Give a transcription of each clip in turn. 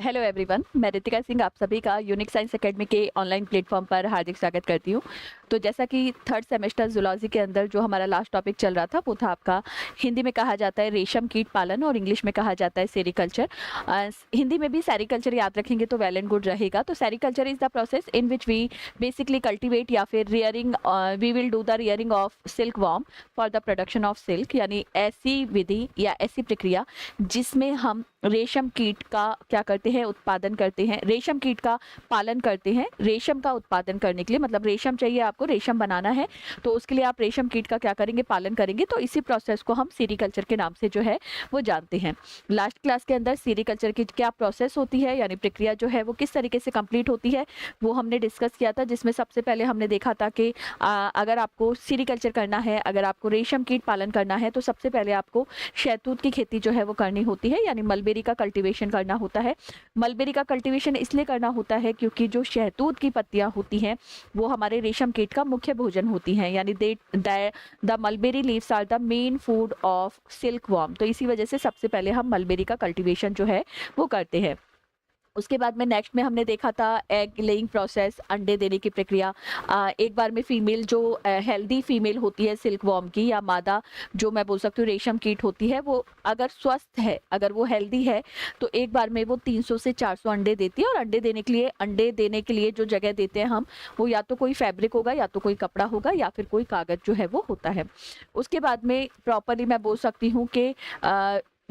Hello everyone, मैं रितिका सिंह आप सभी का यूनिक साइंस एकेडमी के ऑनलाइन प्लेटफॉर्म पर हार्दिक स्वागत करती हूँ। तो जैसा कि थर्ड सेमेस्टर जूलॉजी के अंदर जो हमारा लास्ट टॉपिक चल रहा था वो था आपका हिंदी में कहा जाता है रेशम कीट पालन और इंग्लिश में कहा जाता है सेरीकल्चर। हिंदी में भी सेरीकल्चर याद रखेंगे तो वेल एंड गुड रहेगा। तो sericulture is the process in which we basically cultivate या फिर rearing, we will do the rearing of silk worm for the production of silk, यानी ऐसी विधि या ऐसी प्रक्रिया जिसमें हम रेशम कीट का क्या करते हैं, उत्पादन करते हैं, रेशम कीट का पालन करते हैं। रेशम का उत्पादन करने के लिए मतलब रेशम चाहिए, आपको रेशम बनाना है तो उसके लिए आप रेशम कीट का क्या करेंगे, पालन करेंगे। तो इसी प्रोसेस को हम सीरीकल्चर के नाम से जो है वो जानते हैं। लास्ट क्लास के अंदर सीरीकल्चर की क्या प्रोसेस होती है, यानी प्रक्रिया जो है वो किस तरीके से कंप्लीट होती है, वो हमने डिस्कस किया था, जिसमें सबसे पहले हमने देखा था कि अगर आपको सीरीकल्चर करना है, अगर आपको रेशम कीट पालन करना है तो सबसे पहले आपको शहतूत की खेती जो है वो करनी होती है, यानी मलबेरी का कल्टीवेशन करना होता है। मलबेरी का कल्टीवेशन इसलिए करना होता है क्योंकि जो शहतूत की पत्तियां होती हैं वो हमारे रेशम कीट का मुख्य भोजन होती हैं, यानी the mulberry leaves are the main food of silk worm. तो इसी वजह से सबसे पहले हम मलबेरी का कल्टीवेशन जो है वो करते हैं। उसके बाद में नेक्स्ट में हमने देखा था एग लेइंग प्रोसेस, अंडे देने की प्रक्रिया। एक बार में फीमेल जो हेल्दी फीमेल होती है सिल्क वॉर्म की, या मादा जो मैं बोल सकती हूँ रेशम कीट होती है, वो अगर स्वस्थ है, अगर वो हेल्दी है तो एक बार में वो 300 से 400 अंडे देती है। और अंडे देने के लिए जो जगह देते हैं हम, वो या तो कोई फैब्रिक होगा, या तो कोई कपड़ा होगा, या फिर कोई कागज जो है वो होता है। उसके बाद में प्रॉपरली मैं बोल सकती हूँ कि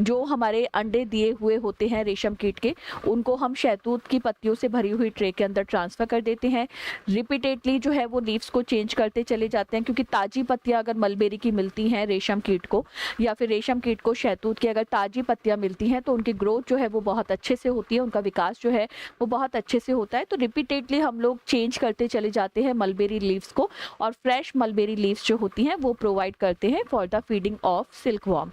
जो हमारे अंडे दिए हुए होते हैं रेशम कीट के, उनको हम शहतूत की पत्तियों से भरी हुई ट्रे के अंदर ट्रांसफर कर देते हैं। रिपीटेडली जो है वो लीव्स को चेंज करते चले जाते हैं, क्योंकि ताजी पत्तियां अगर मलबेरी की मिलती हैं रेशम कीट को, या फिर रेशम कीट को शहतूत की अगर ताजी पत्तियां मिलती हैं तो उनकी ग्रोथ जो है वो बहुत अच्छे से होती है, उनका विकास जो है वो बहुत अच्छे से होता है। तो रिपीटेडली हम लोग चेंज करते चले जाते हैं मलबेरी लीव्स को, और फ्रेश मलबेरी लीव्स जो होती हैं वो प्रोवाइड करते हैं for the feeding of silk warm.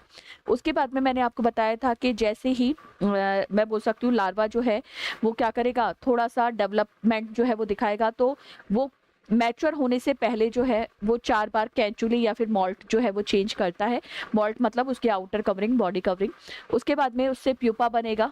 उसके बाद में मैंने आपको बताया था कि जैसे ही मैं बोल सकती हूँ लार्वा जो है वो क्या करेगा, थोड़ा सा डेवलपमेंट जो है वो दिखाएगा, तो वो मैच्योर होने से पहले जो है वो 4 बार कैंचुली या फिर मॉल्ट जो है वो चेंज करता है। मॉल्ट मतलब उसकी आउटर कवरिंग, बॉडी कवरिंग। उसके बाद में उससे प्यूपा बनेगा।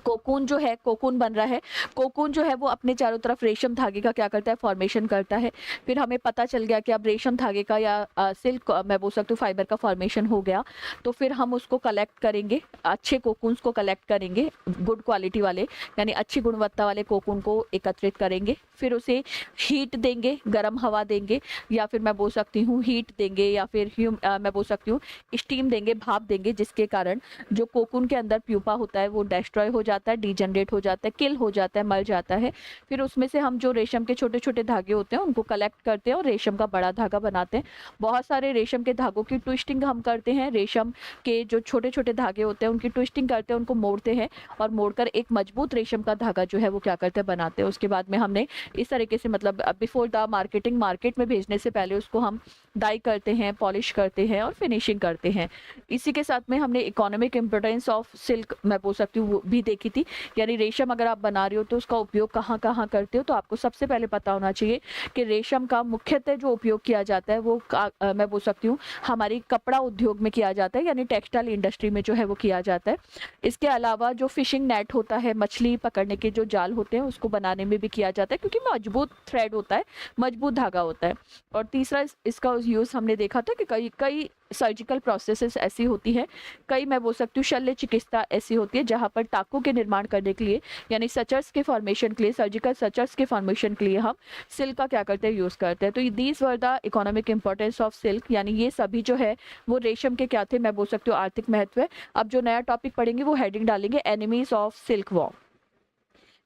कोकून जो है, कोकून बन रहा है। कोकून जो है वो अपने चारों तरफ रेशम धागे का क्या करता है, फॉर्मेशन करता है। फिर हमें पता चल गया कि अब रेशम धागे का या सिल्क मैं बोल सकती हूँ फाइबर का फॉर्मेशन हो गया, तो फिर हम उसको कलेक्ट करेंगे, अच्छे कोकून्स को कलेक्ट करेंगे, गुड क्वालिटी वाले यानी अच्छी गुणवत्ता वाले कोकून को एकत्रित करेंगे। फिर उसे हीट देंगे, गर्म हवा देंगे, या फिर मैं बोल सकती हूँ हीट देंगे, या फिर मैं बोल सकती हूँ स्टीम देंगे, भाप देंगे, जिसके कारण जो कोकून के अंदर प्यूपा होता है वो डिस्ट्रॉय हो जाता है, डिजनरेट हो जाता है, किल हो जाता है, मर जाता है। फिर उसमें से हम जो रेशम के छोटे छोटे धागे होते हैं उनको कलेक्ट करते हैं और रेशम का बड़ा धागा बनाते हैं। बहुत सारे रेशम के धागों की ट्विस्टिंग हम करते हैं, रेशम के जो छोटे छोटे धागे होते हैं उनकी ट्विस्टिंग करते हैं, उनको मोड़ते हैं, और मोड़कर एक मजबूत रेशम का धागा जो है वो क्या करते हैं, बनाते हैं। उसके बाद में हमने इस तरीके से मतलब बिफोर द मार्केटिंग, मार्केट में भेजने से पहले उसको हम डाई करते हैं, पॉलिश करते हैं और फिनिशिंग करते हैं। इसी के साथ में हमने इकोनॉमिक इम्पोर्टेंस ऑफ सिल्क मैं बोल सकती हूँ वो भी देखी थी, यानी रेशम अगर आप बना रहे हो तो उसका उपयोग कहाँ कहाँ करते हो। तो आपको सबसे पहले पता होना चाहिए कि रेशम का मुख्यतः जो उपयोग किया जाता है वो मैं बोल सकती हूँ हमारी कपड़ा उद्योग में किया जाता है, यानी टेक्सटाइल इंडस्ट्री में जो है वो किया जाता है। इसके अलावा जो फिशिंग नेट होता है, मछली पकड़ने के जो जाल होते हैं उसको बनाने में भी किया जाता है, क्योंकि मजबूत थ्रेड होता है, मजबूत धागा होता है। और तीसरा इसका यूज हमने देखा था कि कई कई सर्जिकल प्रोसेसेस ऐसी होती है, कई मैं बोल सकती हूँ शल्य चिकित्सा ऐसी होती है जहाँ पर टाकों के निर्माण करने के लिए, यानी सचर्स के फॉर्मेशन के लिए, सर्जिकल सचर्स के फॉर्मेशन के लिए हम सिल्क का क्या करते हैं, यूज करते हैं। तो these were the economic importance of silk, यानी ये सभी जो है वो रेशम के क्या थे, मैं बोल सकती हूँ आर्थिक महत्व है। अब जो नया टॉपिक पढ़ेंगे वो हेडिंग डालेंगे enemies of silk warm.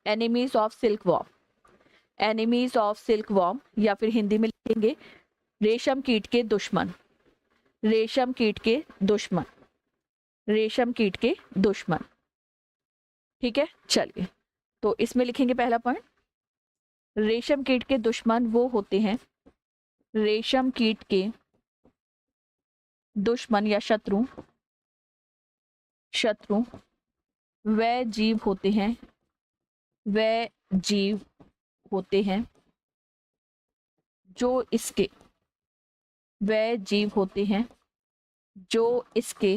Enemies of silk warm, enemies of silk warm, या फिर हिंदी में लिखेंगे रेशम कीट के दुश्मन, रेशम कीट के दुश्मन, रेशम कीट के दुश्मन। ठीक है, चलिए तो इसमें लिखेंगे पहला पॉइंट, रेशम कीट के दुश्मन वो होते हैं, रेशम कीट के दुश्मन या शत्रु, शत्रु वह जीव होते हैं, वह जीव होते हैं जो इसके, वह जीव होते हैं जो इसके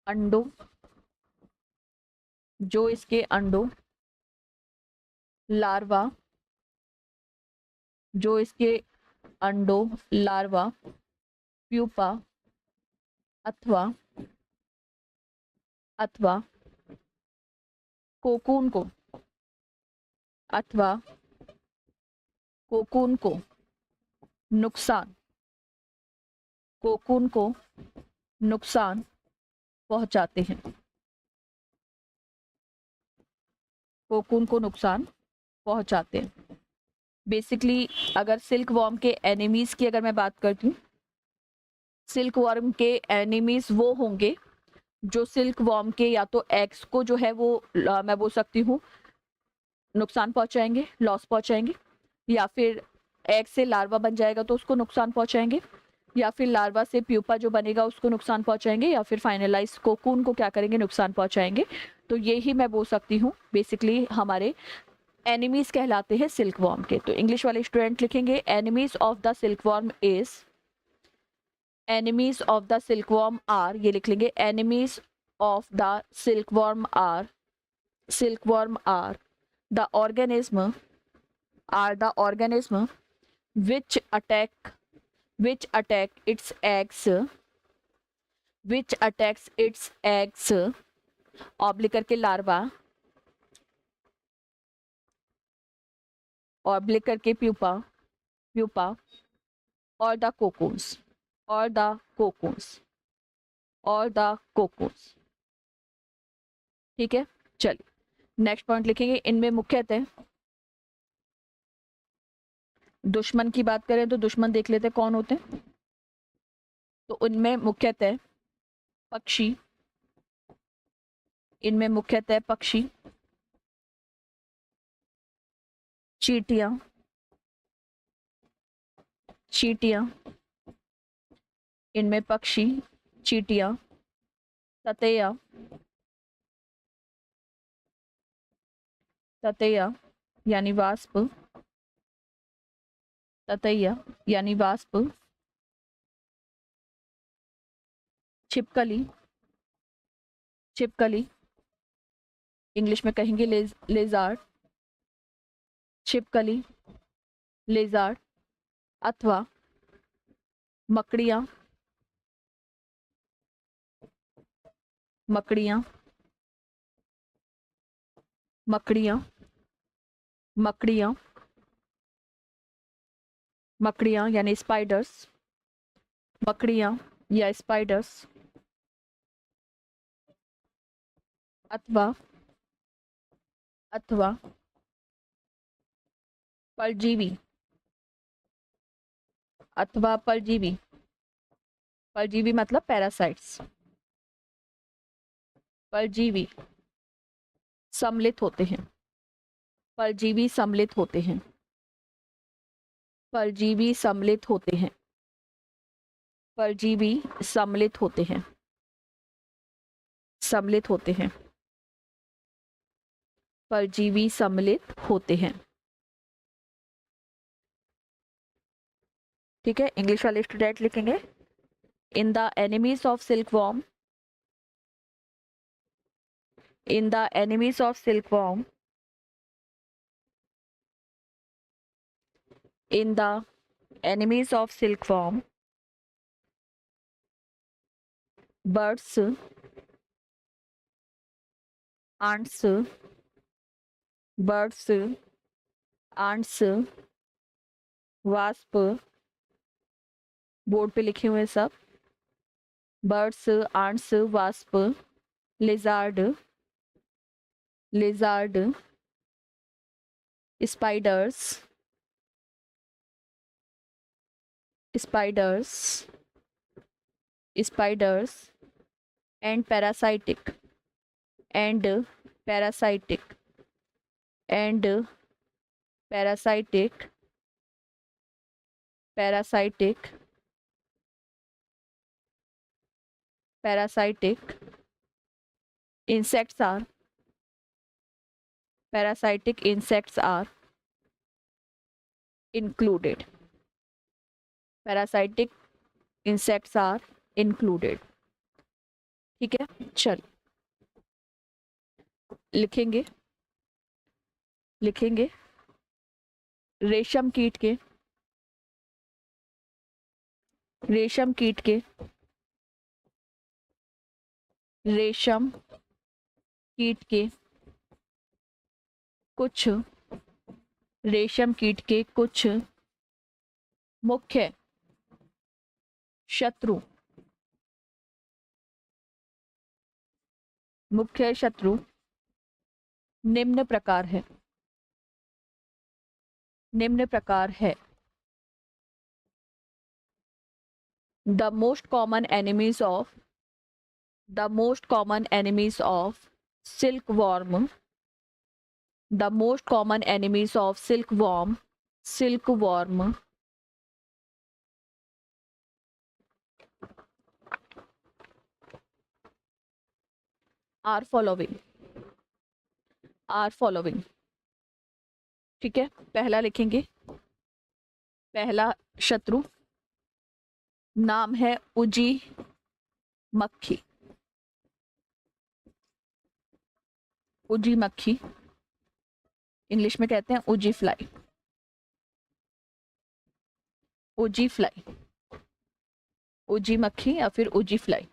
अंडों जो इसके अंडों, लार्वा, जो इसके अंडों, लार्वा, प्यूपा अथवा अथवा कोकून को, अथवा कोकून को नुकसान, कोकून को नुकसान पहुंचाते हैं, कोकून को नुकसान पहुंचाते हैं। बेसिकली अगर सिल्क वॉर्म के एनिमीज की अगर मैं बात करती हूँ, सिल्क वॉर्म के एनिमीज वो होंगे जो सिल्क वॉर्म के या तो एग्स को जो है वो मैं बोल सकती हूँ नुकसान पहुंचाएंगे, लॉस पहुंचाएंगे, या फिर एग से लार्वा बन जाएगा तो उसको नुकसान पहुंचाएंगे, या फिर लार्वा से प्यूपा जो बनेगा उसको नुकसान पहुंचाएंगे, या फिर फाइनलाइज कोकून को क्या करेंगे, नुकसान पहुंचाएंगे। तो ये ही मैं बोल सकती हूँ बेसिकली हमारे एनिमीज कहलाते हैं सिल्क वॉर्म के। तो इंग्लिश वाले स्टूडेंट लिखेंगे enemies of the silk worm is, enemies of the silk worm are, ये लिख लेंगे enemies of the silk worm are, silk worm are the organism, are the organism which attack its eggs, which attacks its eggs, oblique करके larva, oblique करके pupa, pupa और the cocoons, और the cocoons, और the cocoons. ठीक है, चलिए next point लिखेंगे। इनमें मुख्यतः दुश्मन की बात करें तो दुश्मन देख लेते हैं कौन होते हैं। तो उनमें मुख्यतः पक्षी, इनमें मुख्यतः पक्षी, चींटियां, चींटियां, इनमें पक्षी, चींटियां, ततैया, ततैया यानी वास्प, ततैया यानी वास्प, छिपकली, छिपकली इंग्लिश में कहेंगे लेजार्ड, छिपकली, लेजार्ड अथवा मकड़ियाँ, मकड़ियाँ, मकड़ियाँ, मकड़ियाँ, मकड़ियाँ यानी स्पाइडर्स, मकड़ियाँ या स्पाइडर्स अथवा अथवा परजीवी, अथवा परजीवी, परजीवी मतलब पैरासाइट्स, परजीवी सम्मिलित होते हैं, परजीवी सम्मिलित होते हैं, परजीवी सम्मिलित होते हैं, परजीवी सम्मिलित होते हैं, सम्मिलित होते हैं, परजीवी सम्मिलित होते हैं। ठीक है, इंग्लिश वाले स्टूडेंट लिखेंगे in the enemies of silk warm, in the enemies of silkworm, in the enemies of silkworm, birds, ants, birds, ants, wasp, board पे लिखे हुए सब, birds, ants, wasp, lizard, lizard, spiders, spiders, spiders and parasitic, and parasitic, and parasitic, parasitic, parasitic insects are, parasitic insects are included, parasitic insects are included। ठीक है, चल लिखेंगे लिखेंगे रेशम कीट के रेशम कीट के रेशम कीट के कुछ रेशम कीट के कुछ मुख्य शत्रु निम्न प्रकार है the most common enemies of silkworm the most common enemies of silkworm are following ठीक है, पहला लिखेंगे, पहला शत्रु नाम है उजी मक्खी। इंग्लिश में कहते हैं उजी फ्लाई। उजी मक्खी या फिर उजी फ्लाई।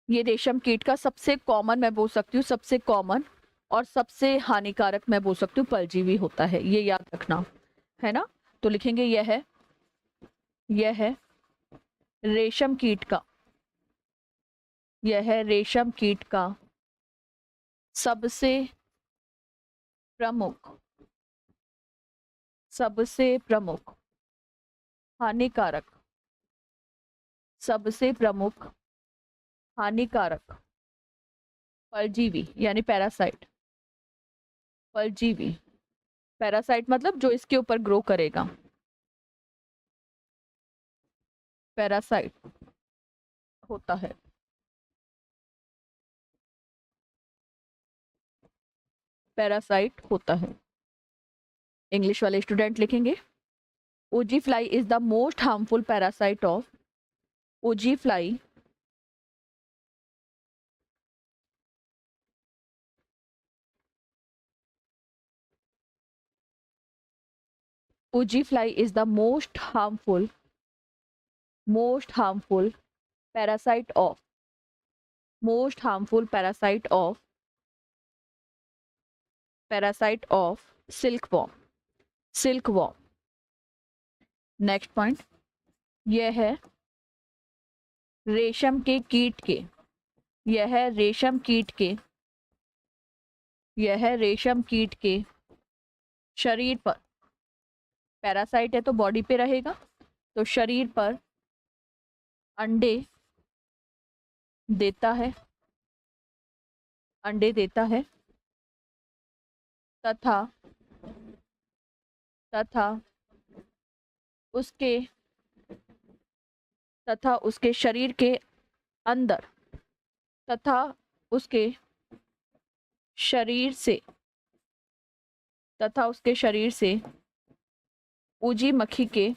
ये रेशम कीट का सबसे कॉमन, मैं बोल सकती हूँ सबसे कॉमन और सबसे हानिकारक, मैं बोल सकती हूँ परजीवी होता है, ये याद रखना है ना। तो लिखेंगे यह है रेशम कीट का सबसे प्रमुख हानिकारक परजीवी यानी पैरासाइट। पैरासाइट मतलब जो इसके ऊपर ग्रो करेगा, पैरासाइट होता है। इंग्लिश वाले स्टूडेंट लिखेंगे uzi fly is the most harmful parasite of uzi fly is the most harmful parasite of silkworm। Next point, यह है रेशम कीट के शरीर पर, पैरासाइट है तो बॉडी पे रहेगा, तो शरीर पर अंडे देता है तथा उसके शरीर के अंदर तथा उसके शरीर से उजी मक्खी के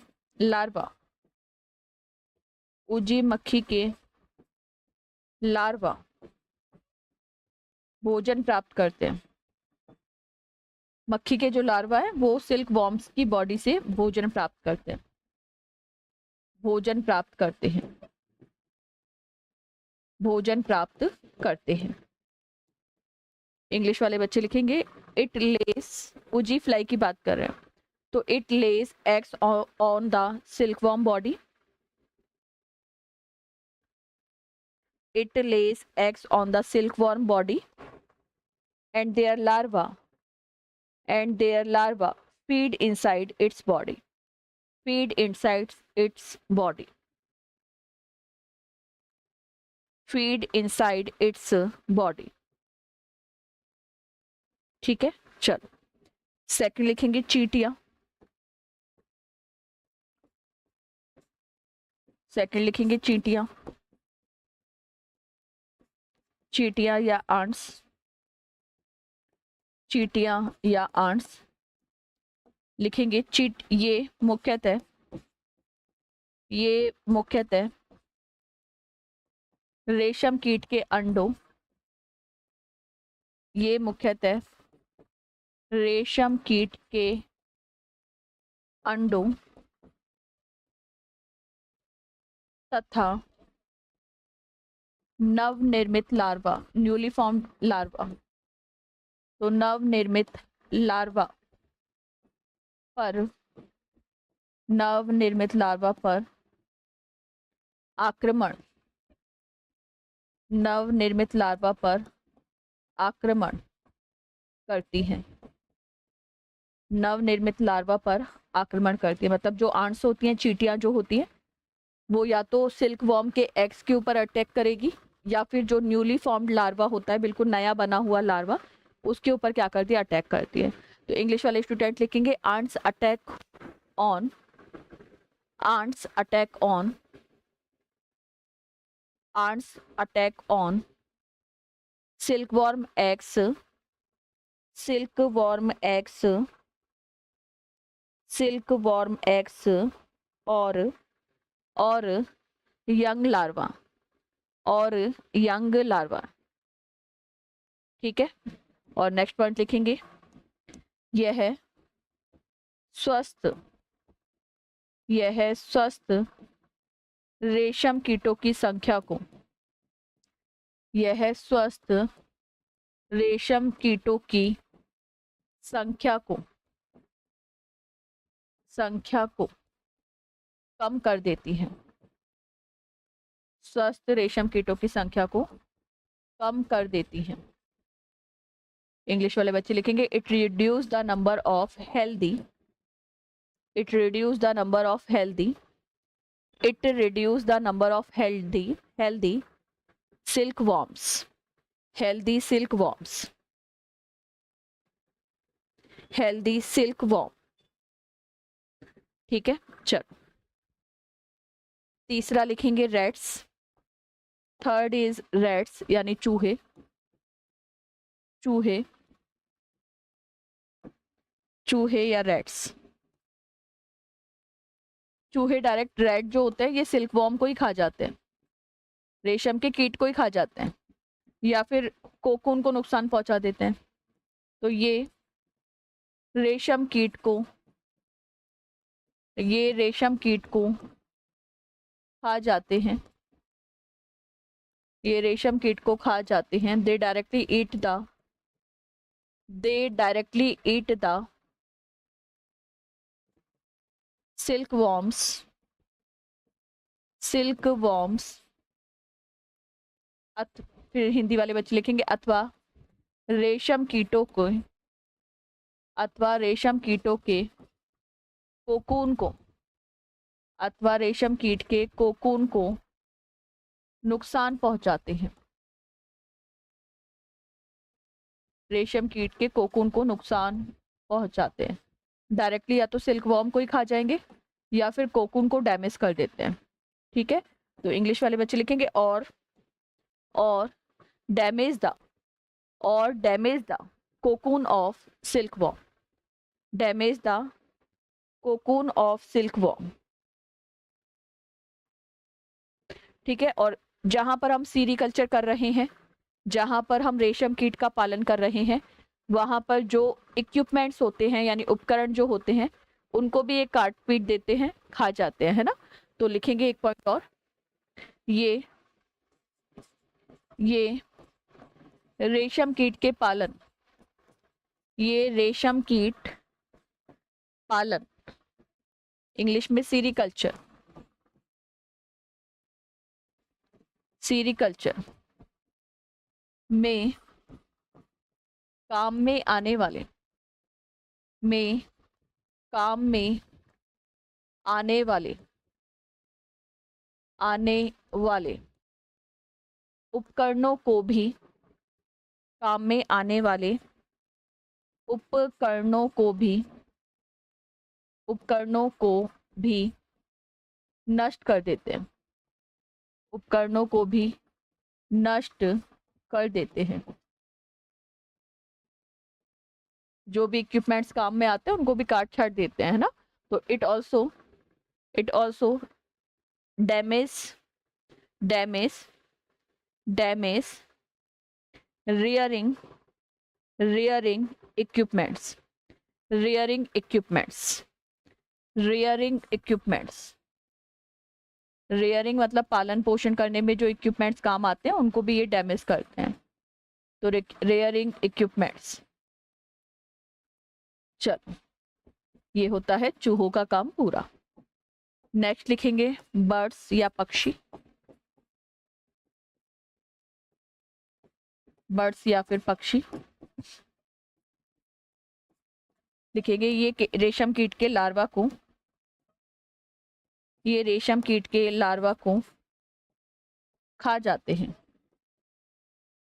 लार्वा भोजन प्राप्त करते हैं। मक्खी के जो लार्वा है वो सिल्क वॉर्म्स की बॉडी से भोजन प्राप्त करते हैं। इंग्लिश वाले बच्चे लिखेंगे इट लेस, उजी फ्लाई की बात कर रहे हैं तो it less eggs on the silkworm body. It lays eggs on the silkworm body and their larva feed inside its body। ठीक है, चलो सेकंड लिखेंगे चींटियां। चींटियां या आंट्स लिखेंगे। ये मुख्यतः रेशम कीट के अंडों ये मुख्यतः रेशम कीट के अंडों तथा नवनिर्मित लार्वा, न्यूली फॉर्म्ड लार्वा, तो नवनिर्मित लार्वा पर नवनिर्मित लार्वा पर आक्रमण, नवनिर्मित लार्वा पर आक्रमण करती हैं, नवनिर्मित लार्वा पर आक्रमण करती है। मतलब जो आंट्स होती हैं, चींटियां जो होती हैं, वो या तो सिल्क वॉर्म के एग्स के ऊपर अटैक करेगी, या फिर जो न्यूली फॉर्म्ड लार्वा होता है, बिल्कुल नया बना हुआ लार्वा, उसके ऊपर क्या करती है, अटैक करती है। तो इंग्लिश वाले स्टूडेंट लिखेंगे ants attack on, ants attack on, ants attack on silkworm eggs, silkworm eggs, silkworm eggs और यंग लार्वा, और यंग लार्वा। ठीक है, और नेक्स्ट पॉइंट लिखेंगे, यह स्वस्थ, यह स्वस्थ रेशम कीटों की संख्या को, यह स्वस्थ रेशम कीटों की संख्या को कम कर देती है, स्वस्थ रेशम कीटों की संख्या को कम कर देती है। इंग्लिश वाले बच्चे लिखेंगे it reduce the number of healthy, it reduce the number of healthy, it reduce the number of healthy silkworms, healthy silkworms, healthy silkworm. ठीक है, चलो तीसरा लिखेंगे रैट्स, थर्ड इज रैट्स यानी चूहे, चूहे, चूहे या रैट्स। चूहे डायरेक्ट रैट जो होते हैं ये सिल्कवॉर्म को ही खा जाते हैं, रेशम के कीट को ही खा जाते हैं, या फिर कोकून को नुकसान पहुंचा देते हैं। तो ये रेशम कीट को, ये रेशम कीट को खा जाते हैं, ये रेशम कीट को खा जाते हैं। They directly eat the, they directly eat the silkworms, silkworms, फिर हिंदी वाले बच्चे लिखेंगे अथवा रेशम कीटों को, अथवा रेशम कीटों के कोकून को, अथवा रेशम कीट के कोकून को नुकसान पहुंचाते हैं, रेशम कीट के कोकून को नुकसान पहुंचाते हैं। डायरेक्टली या तो सिल्कवॉर्म को ही खा जाएंगे या फिर कोकून को डैमेज कर देते हैं। ठीक है, तो इंग्लिश वाले बच्चे लिखेंगे और डैमेज द, और damage the cocoon of silkworm, damage the cocoon of silkworm. ठीक है, और जहां पर हम सीरीकल्चर कर रहे हैं, जहां पर हम रेशम कीट का पालन कर रहे हैं, वहां पर जो इक्विपमेंट्स होते हैं यानी उपकरण जो होते हैं, उनको भी एक काट पीट देते हैं, खा जाते हैं, है ना। तो लिखेंगे एक पॉइंट और, ये रेशम कीट के पालन, ये रेशम कीट पालन, इंग्लिश में सीरीकल्चर, सीरीकल्चर में काम में आने वाले, में काम में आने वाले, आने वाले उपकरणों को भी, काम में आने वाले उपकरणों को भी, उपकरणों को भी नष्ट कर देते हैं, उपकरणों को भी नष्ट कर देते हैं। जो भी इक्विपमेंट्स काम में आते हैं उनको भी काट छाट देते हैं, है ना। तो it also damage, damage, damage rearing, rearing equipments, rearing equipments, rearing equipments, rearing मतलब पालन पोषण करने में जो इक्विपमेंट्स काम आते हैं उनको भी ये डैमेज करते हैं, तो rearing equipments। चलो, ये होता है चूहों का काम पूरा। नेक्स्ट लिखेंगे बर्ड्स या पक्षी, बर्ड्स या फिर पक्षी लिखेंगे। ये रेशम कीट के लार्वा को, ये रेशम कीट के लार्वा को खा जाते हैं,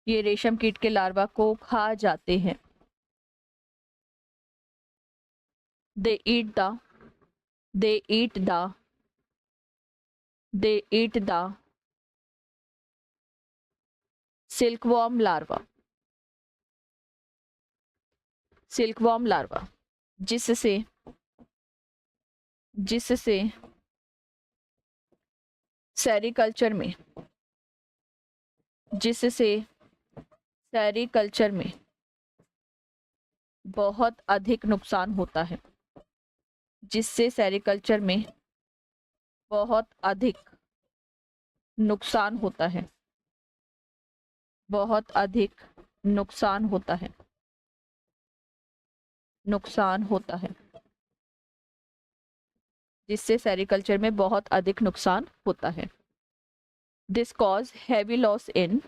ये रेशम कीट के लार्वा को खा जाते हैं। they eat the they eat the they eat the silkworm larva, silkworm larva, जिससे जिससे सेरिकल्चर में, जिससे सेरिकल्चर में बहुत अधिक नुकसान होता है, जिससे सेरिकल्चर में बहुत अधिक नुकसान होता है, बहुत अधिक नुकसान होता है, नुकसान होता है, जिससे सेरिकल्चर में बहुत अधिक नुकसान होता है। This cause heavy loss in,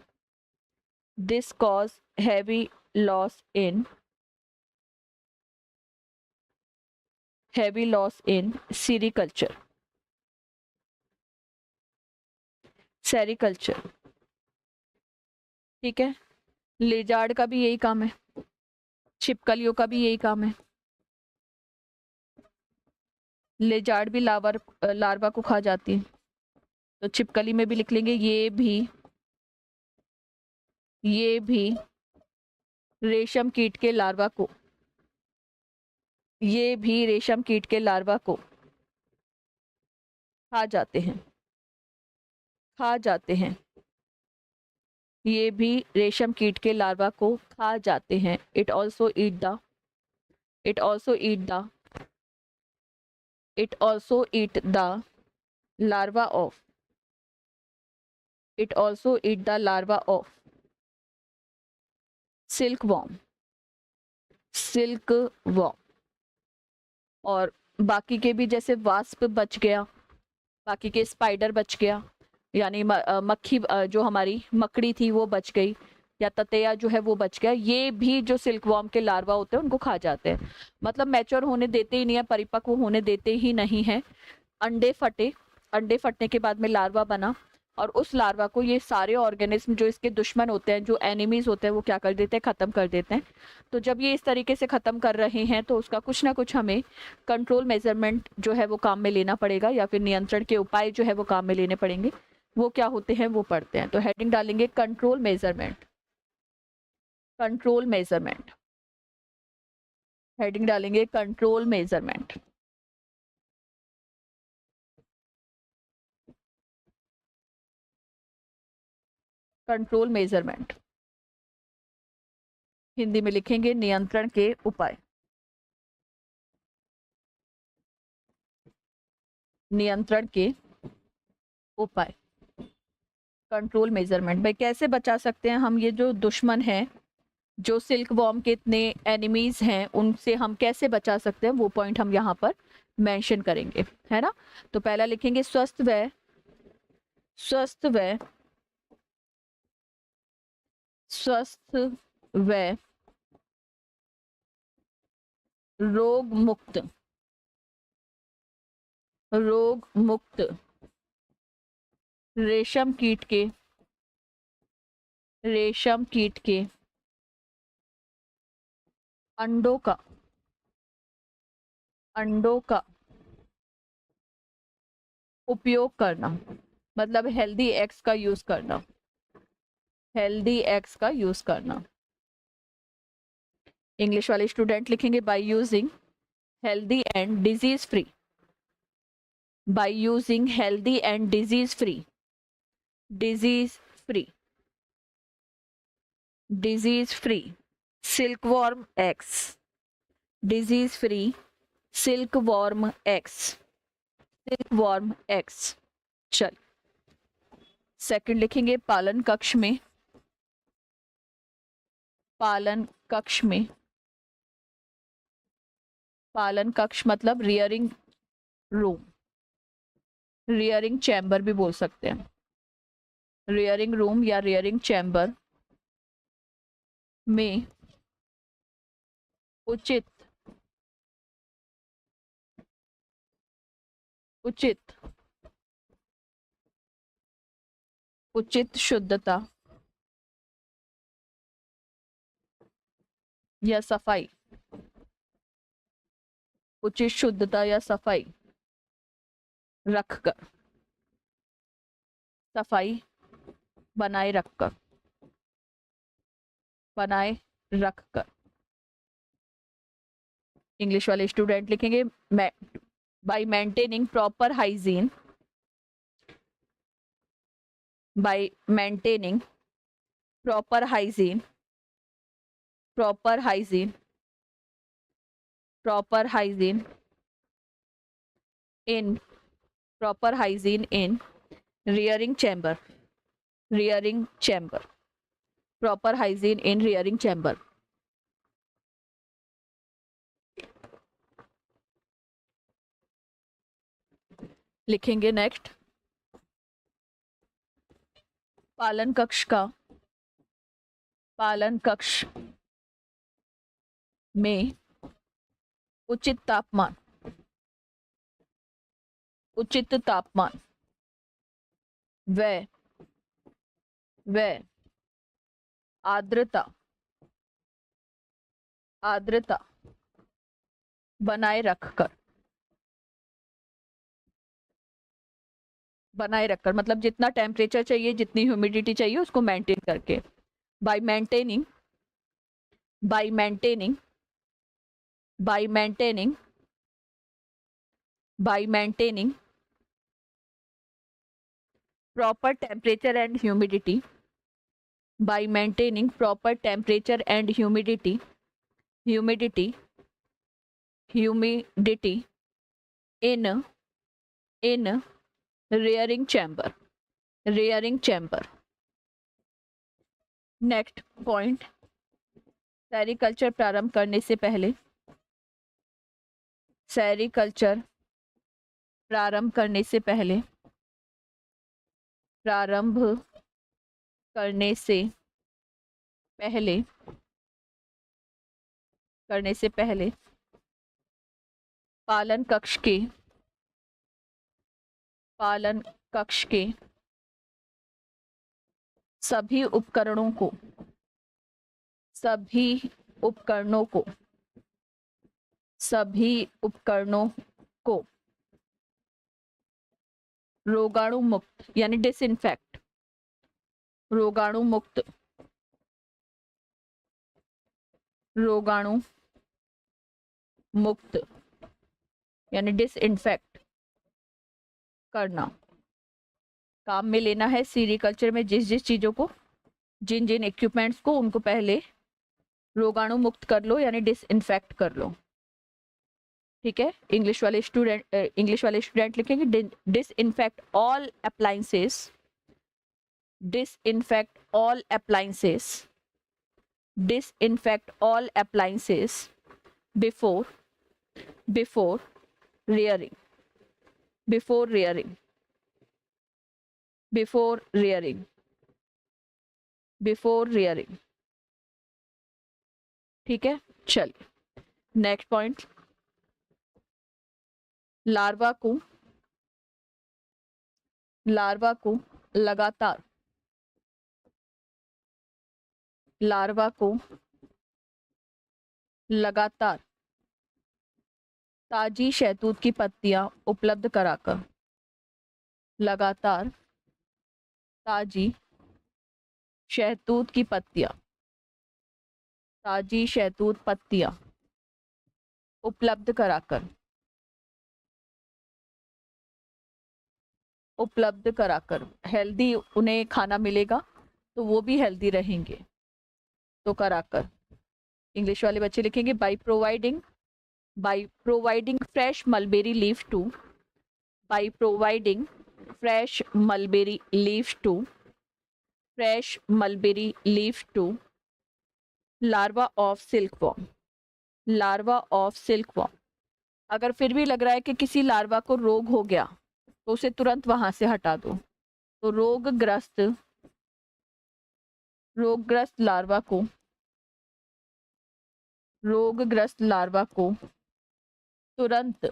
this cause heavy loss in, heavy loss in sericulture, sericulture. ठीक है, लेजार्ड का भी यही काम है, छिपकलियों का भी यही काम है। लेजार्ड भी लार्वा को खा जाती है, तो छिपकली में भी लिख लेंगे ये भी रेशम कीट के लार्वा को, ये भी रेशम कीट के लार्वा को खा जाते हैं, खा जाते हैं, ये भी रेशम कीट के लार्वा को खा जाते हैं। It also eat the, it also eat the, it also eat the larva of, it also eat the larva of silkworm, silkworm. और बाकी के भी, जैसे वास्प बच गया, बाकी के स्पाइडर बच गया, यानी मक्खी जो हमारी मकड़ी थी वो बच गई, या ततैया जो है वो बच गया, ये भी जो सिल्कवॉर्म के लार्वा होते हैं उनको खा जाते हैं। मतलब मैच्योर होने देते ही नहीं है, परिपक्व होने देते ही नहीं है। अंडे फटे, अंडे फटने के बाद में लार्वा बना, और उस लार्वा को ये सारे ऑर्गेनिज्म जो इसके दुश्मन होते हैं, जो एनिमीज होते हैं, वो क्या कर देते हैं, खत्म कर देते हैं। तो जब ये इस तरीके से खत्म कर रहे हैं तो उसका कुछ ना कुछ हमें कंट्रोल मेजरमेंट जो है वो काम में लेना पड़ेगा, या फिर नियंत्रण के उपाय जो है वो काम में लेने पड़ेंगे। वो क्या होते हैं वो पढ़ते हैं। तो हेडिंग डालेंगे control measurement, control measurement, heading डालेंगे control measurement. Control measurement Hindi में लिखेंगे नियंत्रण के उपाय, नियंत्रण के उपाय, कंट्रोल मेजरमेंट। भाई कैसे बचा सकते हैं हम ये जो दुश्मन हैं, जो सिल्क वॉर्म के इतने एनिमीज हैं, उनसे हम कैसे बचा सकते हैं, वो पॉइंट हम यहाँ पर मेंशन करेंगे, है ना। तो पहला लिखेंगे स्वस्थ व, स्वस्थ व, स्वस्थ व रोग मुक्त, रोग मुक्त रेशम कीट के, रेशम कीट के अंडों का, अंडों का उपयोग करना, मतलब हेल्दी एग्स का यूज करना, हेल्दी एग्स का यूज करना। इंग्लिश वाले स्टूडेंट लिखेंगे by using healthy and disease free, by using healthy and disease free, disease free, disease free silkworm eggs, disease free silkworm eggs, silkworm eggs. चल, second लिखेंगे पालन कक्ष में, पालन कक्ष में, पालन कक्ष मतलब रियरिंग रूम, रियरिंग चैम्बर भी बोल सकते हैं, रियरिंग रूम या रियरिंग चैम्बर में उचित उचित उचित शुद्धता या सफाई, उचित शुद्धता या सफाई रखकर, सफाई बनाए रखकर, बनाए रखकर। इंग्लिश वाले स्टूडेंट लिखेंगे bye maintaining proper hygiene, bye maintaining proper hygiene, proper hygiene, proper hygiene in proper hygiene in rearing chamber, rearing chamber, proper hygiene in rearing chamber। लिखेंगे नेक्स्ट, पालन कक्ष का, पालन कक्ष में उचित तापमान, उचित तापमान व आर्द्रता, आर्द्रता बनाए रखकर, बनाए रखकर मतलब जितना टेम्परेचर चाहिए, जितनी ह्यूमिडिटी चाहिए उसको मेंटेन करके। Bye maintaining, bye maintaining, bye maintaining, bye maintaining proper temperature and humidity, by maintaining proper temperature and humidity, humidity in rearing chamber, rearing chamber। Next point, sericulture प्रारंभ करने से पहले, सेरिकल्चर प्रारंभ करने से पहले, प्रारंभ करने से पहले, करने से पहले पालन कक्ष के, पालन कक्ष के सभी उपकरणों को, सभी उपकरणों को, सभी उपकरणों को रोगाणु मुक्त यानी डिसइंफेक्ट, रोगाणु मुक्त, रोगाणु मुक्त यानी डिसइंफेक्ट करना। काम में लेना है सेरिकल्चर में जिस जिस चीजों को, जिन जिन इक्विपमेंट्स को, उनको पहले रोगाणु मुक्त कर लो यानी डिसइंफेक्ट कर लो। ठीक है, इंग्लिश वाले स्टूडेंट लिखेंगे disinfect all appliances, disinfect all appliances, disinfect all appliances before, before rearing, before rearing, before rearing, before rearing। ठीक है, चलिए नेक्स्ट पॉइंट, लार्वा को, लार्वा को लगातार, लार्वा को लगातार ताजी शहतूत की पत्तियां उपलब्ध कराकर, लगातार ताजी शहतूत की पत्तियां, ताजी शहतूत पत्तियां उपलब्ध कराकर, उपलब्ध कराकर, हेल्दी उन्हें खाना मिलेगा तो वो भी हेल्दी रहेंगे, तो कराकर, इंग्लिश वाले बच्चे लिखेंगे by providing fresh mulberry leaf to, by providing fresh mulberry leaf to, fresh mulberry leaf to larva of silkworm, larva of silkworm. अगर फिर भी लग रहा है कि किसी लार्वा को रोग हो गया तो उसे तुरंत वहां से हटा दो। तो रोगग्रस्त लार्वा को तुरंत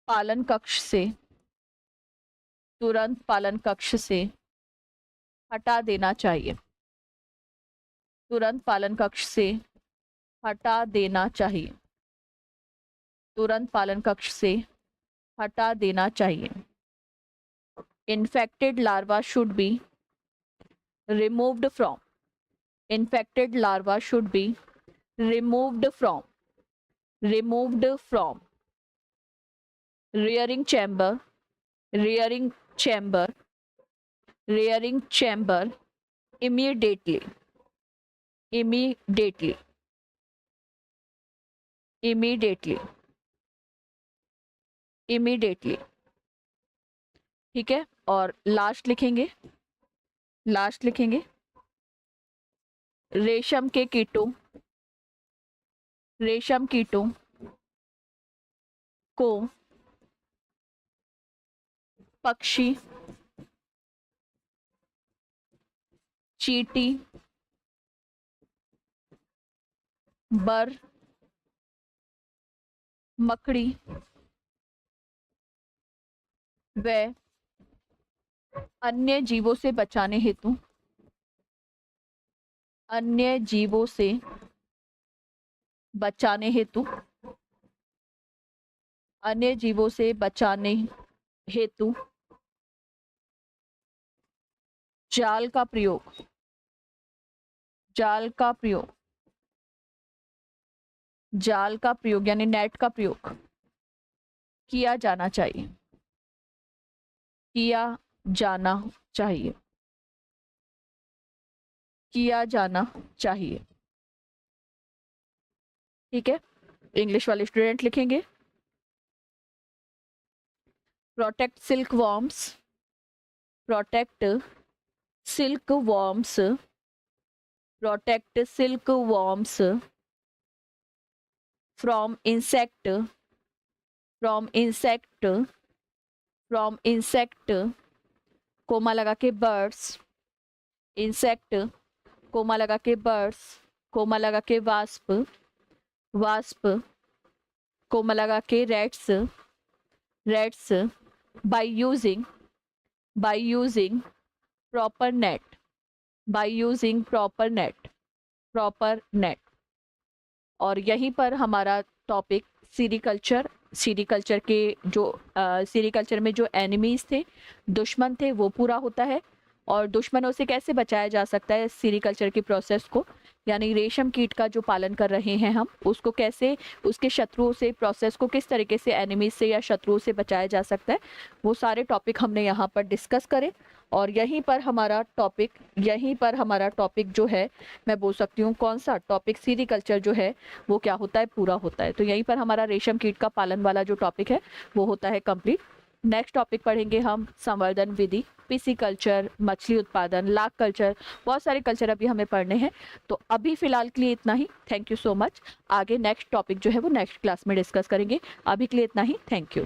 पालन कक्ष से हटा देना चाहिए, तुरंत पालन कक्ष से हटा देना चाहिए, तुरंत पालन कक्ष से हटा देना चाहिए। Infected larva should be removed from, infected larva should be removed from rearing chamber immediately, ठीक है। और लास्ट लिखेंगे रेशम कीटों को पक्षी, चींटी, बर, मकड़ी व अन्य जीवों से बचाने हेतु जाल का प्रयोग यानी नेट का प्रयोग किया जाना चाहिए। ठीक है। इंग्लिश वाले स्टूडेंट लिखेंगे प्रोटेक्ट सिल्कवॉर्म्स from insect कोमा लगा के birds, insect कोमा लगा के birds, कोमा लगा के wasp कोमा लगा के rats by using proper net, और यहीं पर हमारा टॉपिक सीरीकल्चर के जो सीरीकल्चर में जो एनिमीज थे, दुश्मन थे, वो पूरा होता है। और दुश्मनों से कैसे बचाया जा सकता है सीरीकल्चर की प्रोसेस को, यानी रेशम कीट का जो पालन कर रहे हैं हम, उसको कैसे, उसके शत्रुओं से, प्रोसेस को किस तरीके से एनिमीज से या शत्रुओं से बचाया जा सकता है, वो सारे टॉपिक हमने यहाँ पर डिस्कस करे। और यहीं पर हमारा टॉपिक जो है, मैं बोल सकती हूँ कौन सा टॉपिक, सीरीकल्चर जो है वो क्या होता है, पूरा होता है। तो यहीं पर हमारा रेशम कीट का पालन वाला जो टॉपिक है वो होता है कंप्लीट। नेक्स्ट टॉपिक पढ़ेंगे हम संवर्धन विधि, पिसीकल्चर, मछली उत्पादन, लाख कल्चर, बहुत सारे कल्चर अभी हमें पढ़ने हैं। तो अभी फिलहाल के लिए इतना ही। Thank you so much. आगे नेक्स्ट टॉपिक जो है वो नेक्स्ट क्लास में डिस्कस करेंगे। अभी के लिए इतना ही। Thank you.